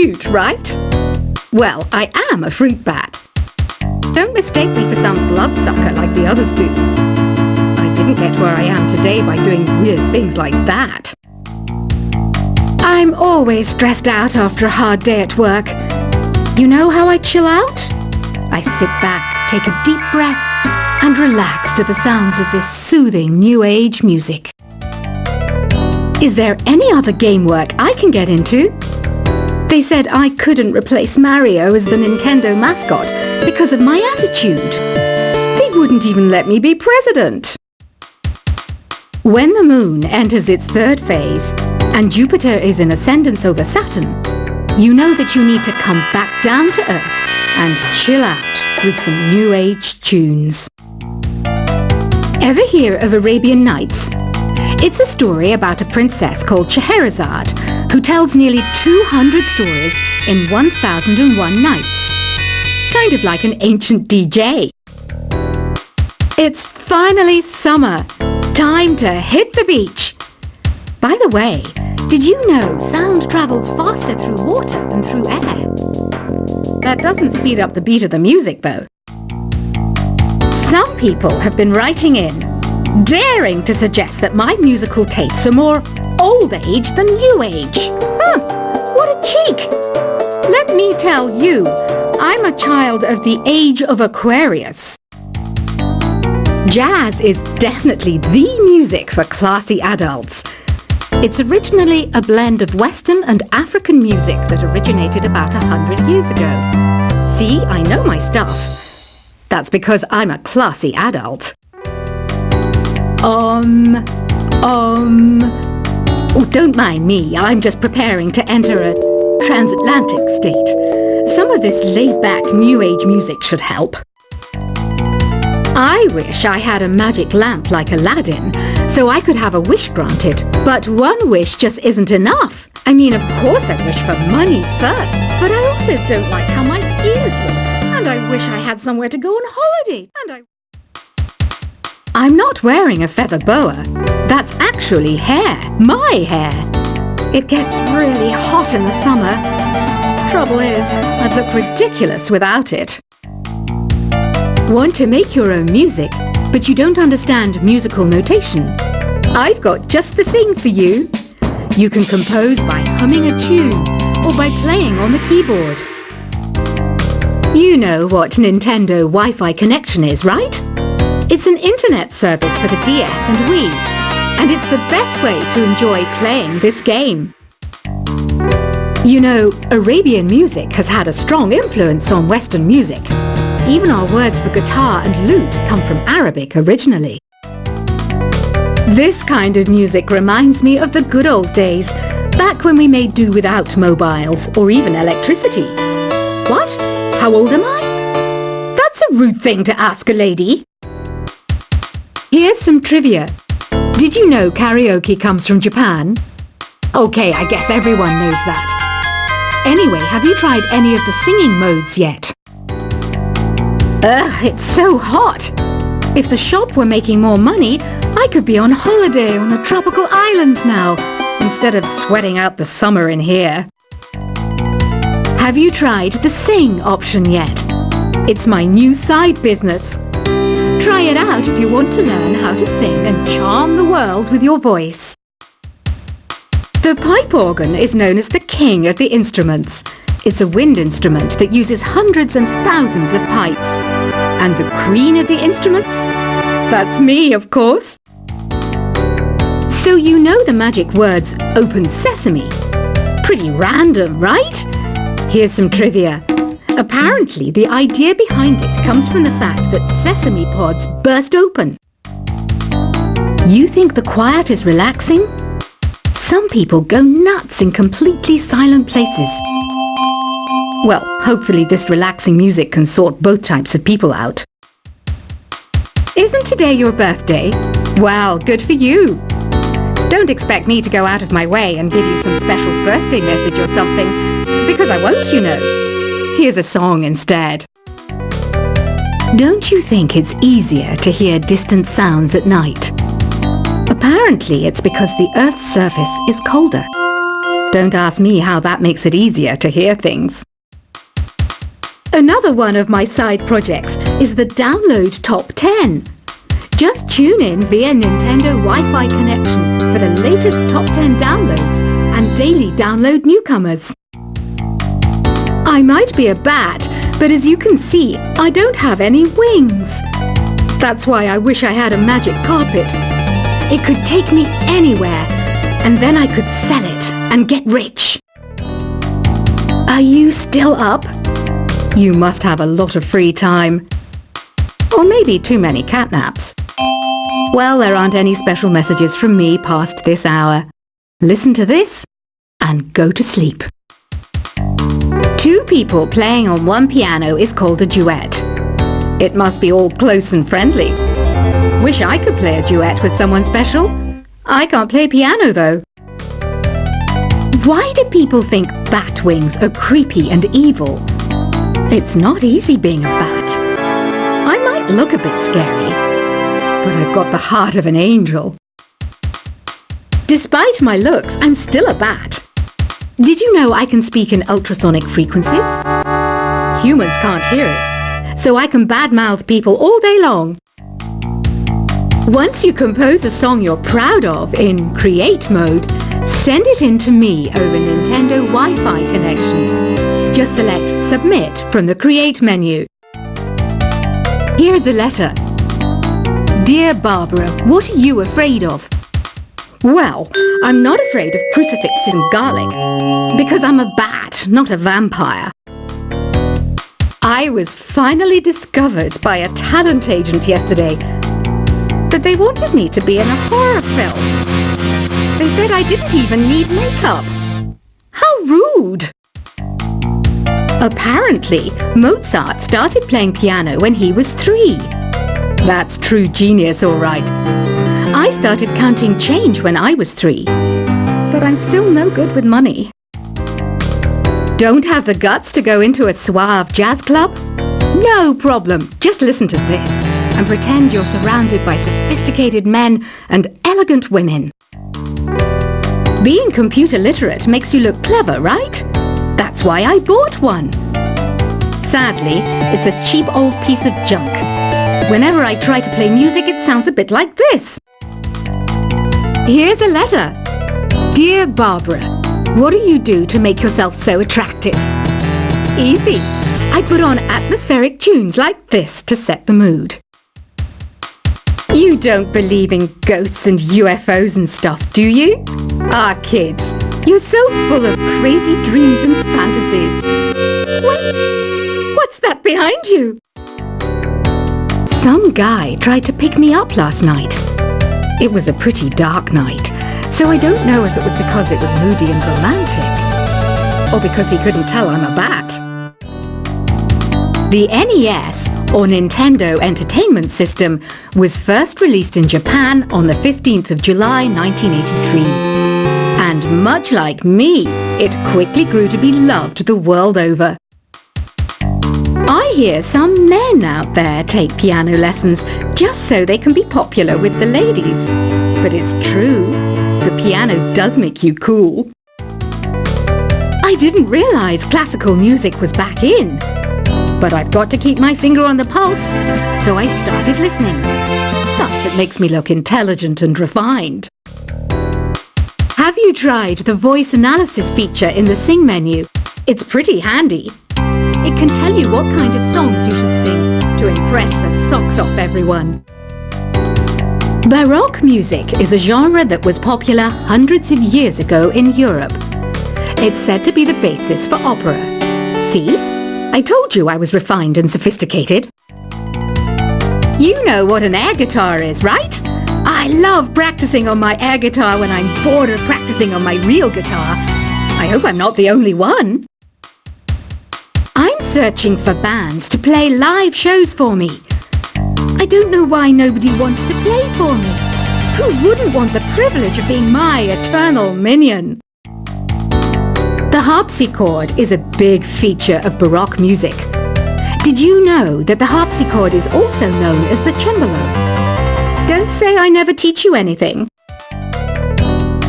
Cute, right? Well, I am a fruit bat. Don't mistake me for some bloodsucker like the others do. I didn't get where I am today by doing weird things like that. I'm always stressed out after a hard day at work. You know how I chill out? I sit back, take a deep breath, and relax to the sounds of this soothing new age music. Is there any other game work I can get into? They said I couldn't replace Mario as the Nintendo mascot because of my attitude. They wouldn't even let me be president. When the moon enters its third phase and Jupiter is in ascendance over Saturn, you know that you need to come back down to Earth and chill out with some new age tunes. Ever hear of Arabian Nights? It's a story about a princess called Scheherazade who tells nearly 200 stories in 1001 nights. Kind of like an ancient DJ. It's finally summer. Time to hit the beach. By the way, did you know sound travels faster through water than through air? That doesn't speed up the beat of the music, though. Some people have been writing in, daring to suggest that my musical tastes are more old age than new age. What a cheek! Let me tell you, I'm a child of the age of Aquarius. Jazz is definitely the music for classy adults. It's originally a blend of Western and African music that originated about 100 years ago. See, I know my stuff. That's because I'm a classy adult. Oh, don't mind me. I'm just preparing to enter a transatlantic state. Some of this laid-back New Age music should help. I wish I had a magic lamp like Aladdin, so I could have a wish granted. But one wish just isn't enough. I mean, of course I wish for money first, but I also don't like how my ears look. And I wish I had somewhere to go on holiday. I'm not wearing a feather boa. That's actually hair. My hair. It gets really hot in the summer. Trouble is, I'd look ridiculous without it. Want to make your own music, but you don't understand musical notation? I've got just the thing for you. You can compose by humming a tune or by playing on the keyboard. You know what Nintendo Wi-Fi connection is, right? It's an internet service for the DS and Wii, and it's the best way to enjoy playing this game. You know, Arabian music has had a strong influence on Western music. Even our words for guitar and lute come from Arabic originally. This kind of music reminds me of the good old days, back when we made do without mobiles or even electricity. What? How old am I? That's a rude thing to ask a lady. Here's some trivia. Did you know karaoke comes from Japan? Okay, I guess everyone knows that. Anyway, have you tried any of the singing modes yet? Ugh, it's so hot. If the shop were making more money, I could be on holiday on a tropical island now, instead of sweating out the summer in here. Have you tried the sing option yet? It's my new side business. Try it out if you want to learn how to sing and charm the world with your voice. The pipe organ is known as the king of the instruments. It's a wind instrument that uses hundreds and thousands of pipes. And the queen of the instruments? That's me, of course. So you know the magic words open sesame. Pretty random, right? Here's some trivia. Apparently, the idea behind it comes from the fact that sesame pods burst open. You think the quiet is relaxing? Some people go nuts in completely silent places. Well, hopefully this relaxing music can sort both types of people out. Isn't today your birthday? Well, good for you. Don't expect me to go out of my way and give you some special birthday message or something, because I won't, you know. Here's a song instead. Don't you think it's easier to hear distant sounds at night? Apparently it's because the Earth's surface is colder. Don't ask me how that makes it easier to hear things. Another one of my side projects is the Download Top 10. Just tune in via Nintendo Wi-Fi connection for the latest Top 10 downloads and daily download newcomers. I might be a bat, but as you can see, I don't have any wings. That's why I wish I had a magic carpet. It could take me anywhere, and then I could sell it and get rich. Are you still up? You must have a lot of free time. Or maybe too many catnaps. Well, there aren't any special messages from me past this hour. Listen to this and go to sleep. Two people playing on one piano is called a duet. It must be all close and friendly. Wish I could play a duet with someone special. I can't play piano though. Why do people think bat wings are creepy and evil? It's not easy being a bat. I might look a bit scary, but I've got the heart of an angel. Despite my looks, I'm still a bat. Did you know I can speak in ultrasonic frequencies? Humans can't hear it, so I can badmouth people all day long. Once you compose a song you're proud of in Create mode, send it in to me over Nintendo Wi-Fi connection. Just select Submit from the Create menu. Here's a letter. Dear Barbara, what are you afraid of? Well, I'm not afraid of crucifixes and garlic, because I'm a bat, not a vampire. I was finally discovered by a talent agent yesterday, but they wanted me to be in a horror film. They said I didn't even need makeup. How rude! Apparently, Mozart started playing piano when he was 3. That's true genius, all right. I started counting change when I was 3, but I'm still no good with money. Don't have the guts to go into a suave jazz club? No problem, just listen to this and pretend you're surrounded by sophisticated men and elegant women. Being computer literate makes you look clever, right? That's why I bought one. Sadly, it's a cheap old piece of junk. Whenever I try to play music, it sounds a bit like this. Here's a letter. Dear Barbara, what do you do to make yourself so attractive? Easy. I put on atmospheric tunes like this to set the mood. You don't believe in ghosts and UFOs and stuff, do you? Ah, kids, you're so full of crazy dreams and fantasies. Wait, what's that behind you? Some guy tried to pick me up last night. It was a pretty dark night, so I don't know if it was because it was moody and romantic, or because he couldn't tell I'm a bat. The NES, or Nintendo Entertainment System, was first released in Japan on the 15th of July 1983. And much like me, it quickly grew to be loved the world over. I hear some men out there take piano lessons just so they can be popular with the ladies. But it's true, the piano does make you cool. I didn't realize classical music was back in. But I've got to keep my finger on the pulse, so I started listening. Thus it makes me look intelligent and refined. Have you tried the voice analysis feature in the Sing menu? It's pretty handy. It can tell you what kind of songs you should sing to impress the socks off everyone. Baroque music is a genre that was popular hundreds of years ago in Europe. It's said to be the basis for opera. See? I told you I was refined and sophisticated. You know what an air guitar is, right? I love practicing on my air guitar when I'm bored of practicing on my real guitar. I hope I'm not the only one. I'm searching for bands to play live shows for me. I don't know why nobody wants to play for me. Who wouldn't want the privilege of being my eternal minion? The harpsichord is a big feature of Baroque music. Did you know that the harpsichord is also known as the cembalo? Don't say I never teach you anything.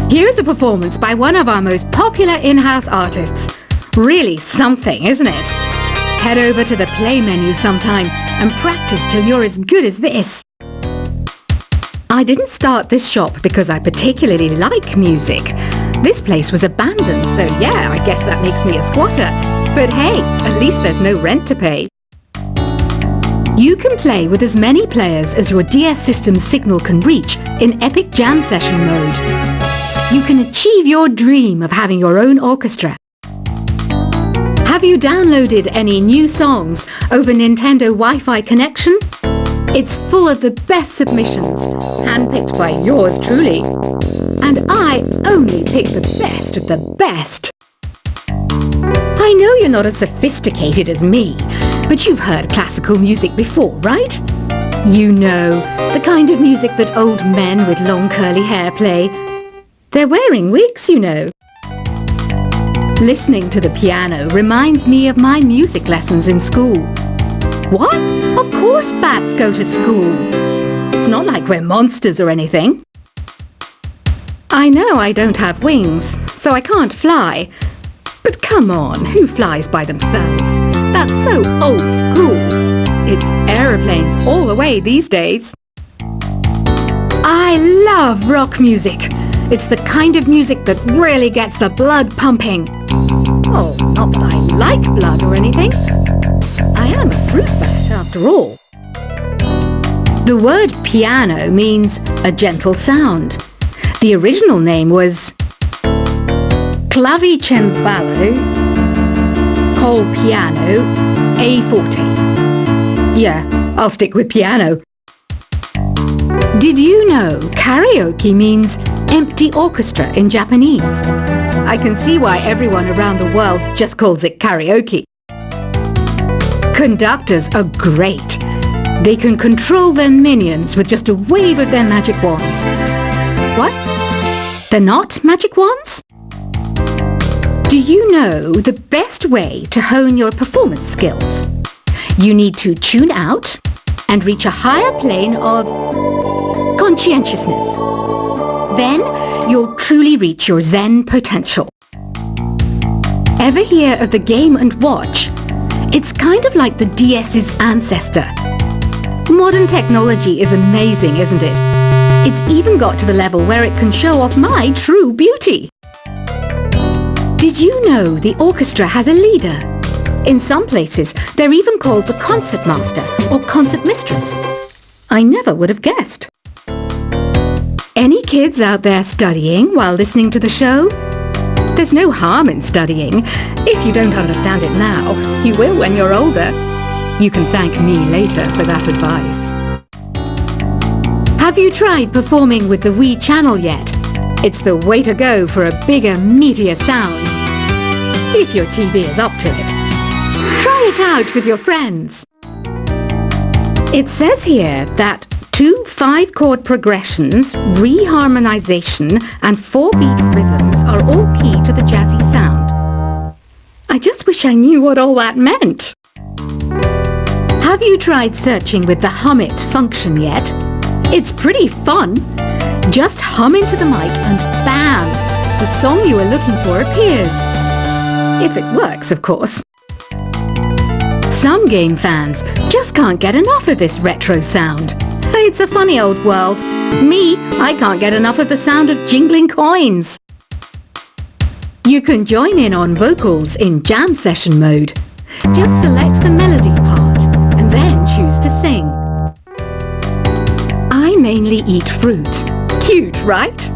Here's a performance by one of our most popular in-house artists. Really something, isn't it? Head over to the play menu sometime and practice till you're as good as this. I didn't start this shop because I particularly like music. This place was abandoned, so yeah, I guess that makes me a squatter. But hey, at least there's no rent to pay. You can play with as many players as your DS system's signal can reach in Epic Jam Session mode. You can achieve your dream of having your own orchestra. Have you downloaded any new songs over Nintendo Wi-Fi connection? It's full of the best submissions, handpicked by yours truly. And I only pick the best of the best. I know you're not as sophisticated as me, but you've heard classical music before, right? You know, the kind of music that old men with long curly hair play. They're wearing wigs, you know. Listening to the piano reminds me of my music lessons in school. What? Of course bats go to school. It's not like we're monsters or anything. I know I don't have wings, so I can't fly. But come on, who flies by themselves? That's so old school. It's aeroplanes all the way these days. I love rock music. It's the kind of music that really gets the blood pumping. Oh, not that I like blood or anything. I am a fruit bat after all. The word piano means a gentle sound. The original name was clavicembalo col piano a forte. Yeah, I'll stick with piano. Did you know karaoke means empty orchestra in Japanese? I can see why everyone around the world just calls it karaoke. Conductors are great. They can control their minions with just a wave of their magic wands. What? They're not magic wands? Do you know the best way to hone your performance skills? You need to tune out and reach a higher plane of conscientiousness. Then you'll truly reach your Zen potential. Ever hear of the Game & Watch? It's kind of like the DS's ancestor. Modern technology is amazing, isn't it? It's even got to the level where it can show off my true beauty. Did you know the orchestra has a leader? In some places, they're even called the concert master or concert mistress. I never would have guessed. Any kids out there studying while listening to the show? There's no harm in studying. If you don't understand it now, you will when you're older. You can thank me later for that advice. Have you tried performing with the Wii channel yet? It's the way to go for a bigger, meatier sound. If your TV is up to it. Try it out with your friends. It says here that 2 5-chord progressions, reharmonization, and 4-beat rhythms are all key to the jazzy sound. I just wish I knew what all that meant. Have you tried searching with the Hum It function yet? It's pretty fun. Just hum into the mic and bam! The song you are looking for appears. If it works, of course. Some game fans just can't get enough of this retro sound. It's a funny old world. Me, I can't get enough of the sound of jingling coins. You can join in on vocals in jam session mode. Just select the melody part and then choose to sing. I mainly eat fruit. Cute, right?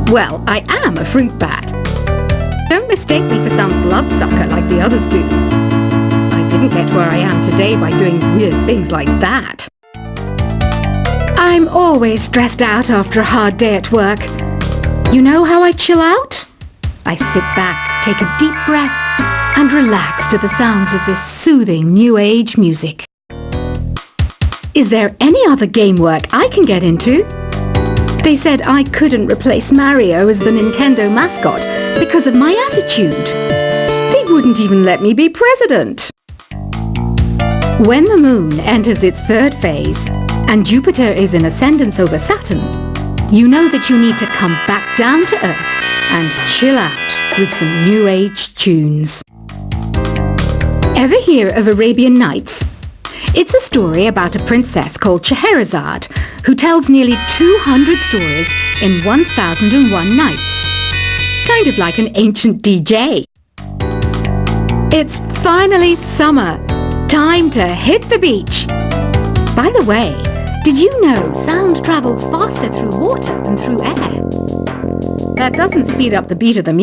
Well, I am a fruit bat. Don't mistake me for some bloodsucker like the others do. I didn't get where I am today by doing weird things like that. I'm always stressed out after a hard day at work. You know how I chill out? I sit back, take a deep breath, and relax to the sounds of this soothing new age music. Is there any other game work I can get into? They said I couldn't replace Mario as the Nintendo mascot because of my attitude. They wouldn't even let me be president. When the moon enters its 3rd phase and Jupiter is in ascendance over Saturn, you know that you need to come back down to earth and chill out with some New Age tunes. Ever hear of Arabian Nights? It's a story about a princess called Scheherazade who tells nearly 200 stories in 1001 nights. Kind of like an ancient DJ. It's finally summer. Time to hit the beach. By the way, did you know sound travels faster through water than through air? That doesn't speed up the beat of the music.